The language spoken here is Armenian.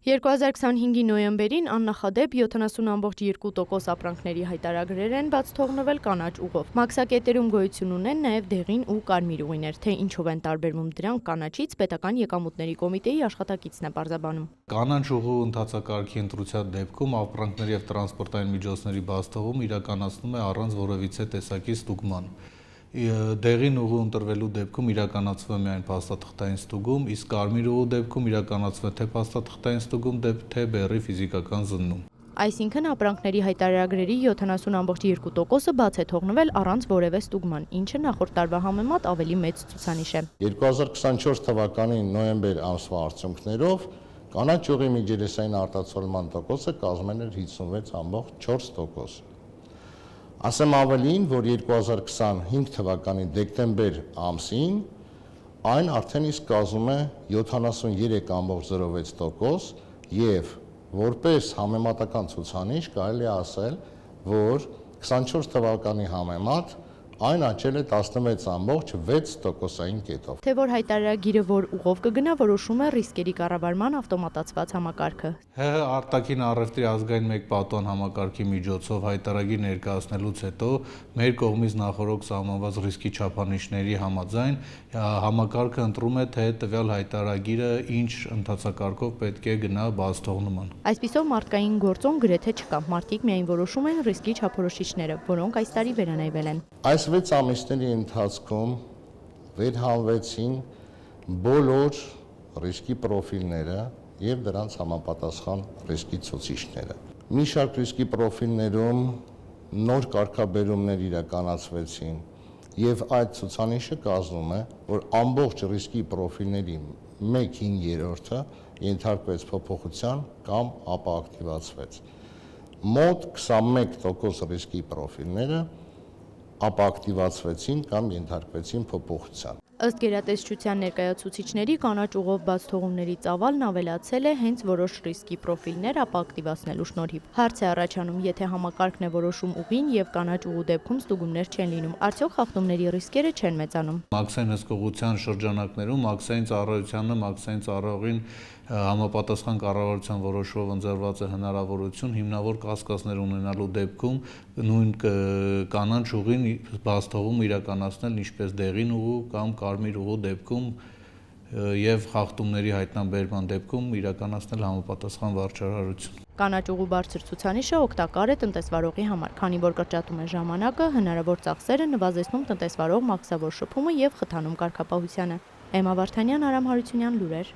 2025-ի նոյեմբերին աննախադեպ 70,2% ապրանքների հայտարարագրեր են բաց թողնվել կանաչ ուղով։ Մաքսակետերում գոյություն ունեն նաև դեղին ու կարմիր ուղիներ, թե ինչով են տարբերվում դրանք կանաչից, պետական եկամուտների կոմիտեի աշխատակիցն է պարզաբանում։ Կանաչ ուղու ընթացակարգի ընտրության դեպքում ապրանքների և տրանսպորտային միջոցների բաց թողում իրականացնում է առանց որևիցե տեսակի ստուգման։ Դեղին ուղու ընտրվելու դեպքում իրականացվում է միայն փաստաթղթային ստուգում, իսկ կարմիր ուղու դեպքում իրականացվում է թե փաստաթղթային ստուգում, թե բեռի ֆիզիկական զննում։ Այսինքն ապրանքների հայտարարագրերի 70,2%-ը բաց է թողնվել առանց որևէ ստուգման, ինչը նախորդ տարվա համեմատ ավելի մեծ ցուցանիշ է։ 2024 թվականի նոյեմբեր ամսվա արդյունքներով կանաչ ուղի միջերեսային արտացոլման տոկոսը կազմել էր 56,4%։ Ասեմ ավելին, որ 2025 թվականի դեկտեմբեր ամսին այն արդեն իսկ կազմում է 73,06% և որպես համեմատական ցուցանիշ կարելի է ասել, որ 24 թվականի համեմատ այն աճել է 16,6%-ային կետով։ Թե որ հայտարարագիրը որ ուղով կգնա, որոշում է ռիսկերի կառավարման ավտոմատացված համակարգը։ ՀՀ արտաքին առևտրի ազգային մեկ պատուհան համակարգի միջոցով հայտարարագիր ներկայացնելուց հետո մեր կողմից նախօրոք սահմանված ռիսկի չափանիշների համաձայն համակարգը ընտրում է, թե տվյալ հայտարարագիրը ինչ ընթացակարգով պետք է գնա բաց թողնման։ Այսպիսով մարդկային գործոն գրեթե չկա, մարդիկ միայն որոշում են ռիսկի չափորոշիչները, որոնք այս տարի վերանայվել են։ Այս 6 ամիսների ընթացքում վերհանվեցին բոլոր ռիսկի պրոֆիլները և դրանց համապատասխան ռիսկի ցուցիչները։ Մի շարք ռիսկի պրոֆիլներում նոր կարգաբերումներ իրականացվեցին և այդ ցուցանիշը կազմում է, որ ամբողջ ռիսկի պրոֆիլների 1/5 ենթարկվեց փոփոխության կամ ապակտիվացվեց։ Մոտ 21% ռիսկի պրոֆիլները ապակտիվացվեցին կամ ենթարկվեցին փոփոխության։ Ըստ գերատեսչության ներկայացուցիչների կանաչ ուղով բաց թողումների ծավալն ավելացել է հենց որոշ ռիսկի պրոֆիլներ ապակտիվացնելու շնորհիվ։ Հարց է առաջանում, եթե համակարգն է որոշում ուղին և կանաչ ուղու դեպքում ստուգումներ չեն լինում, արդյոք խախտումների ռիսկերը չեն մեծանում։ Մաքսային հսկողության շրջանակներում մաքսային ծառայությանը, մաքսային ծառայողին համապատասխան կառավարության որոշումով ընձեռված է հնարավորություն հիմնավոր կասկածներ ունենալու դեպքում նույն կանաչ ուղին բաց թողում իրականացնել ինչպես դեղին ուղու կամ կարմիր ուղու դեպքում և խախտումների հայտնաբերման դեպքում իրականացնել համապատասխան վարչարարություն։ Կանաչ ուղու բարձր ցուցանիշը օգտակար է տնտեսվարողի համար, քանի որ կրճատում է ժամանակը, հնարավոր ծախսերը, նվազեցնում տնտեսվարող մաքսավոր շփումը և խթանում կարգապահությանը։ Էմմա Վարդանյան, Արամ Հարությունյան, լուրեր։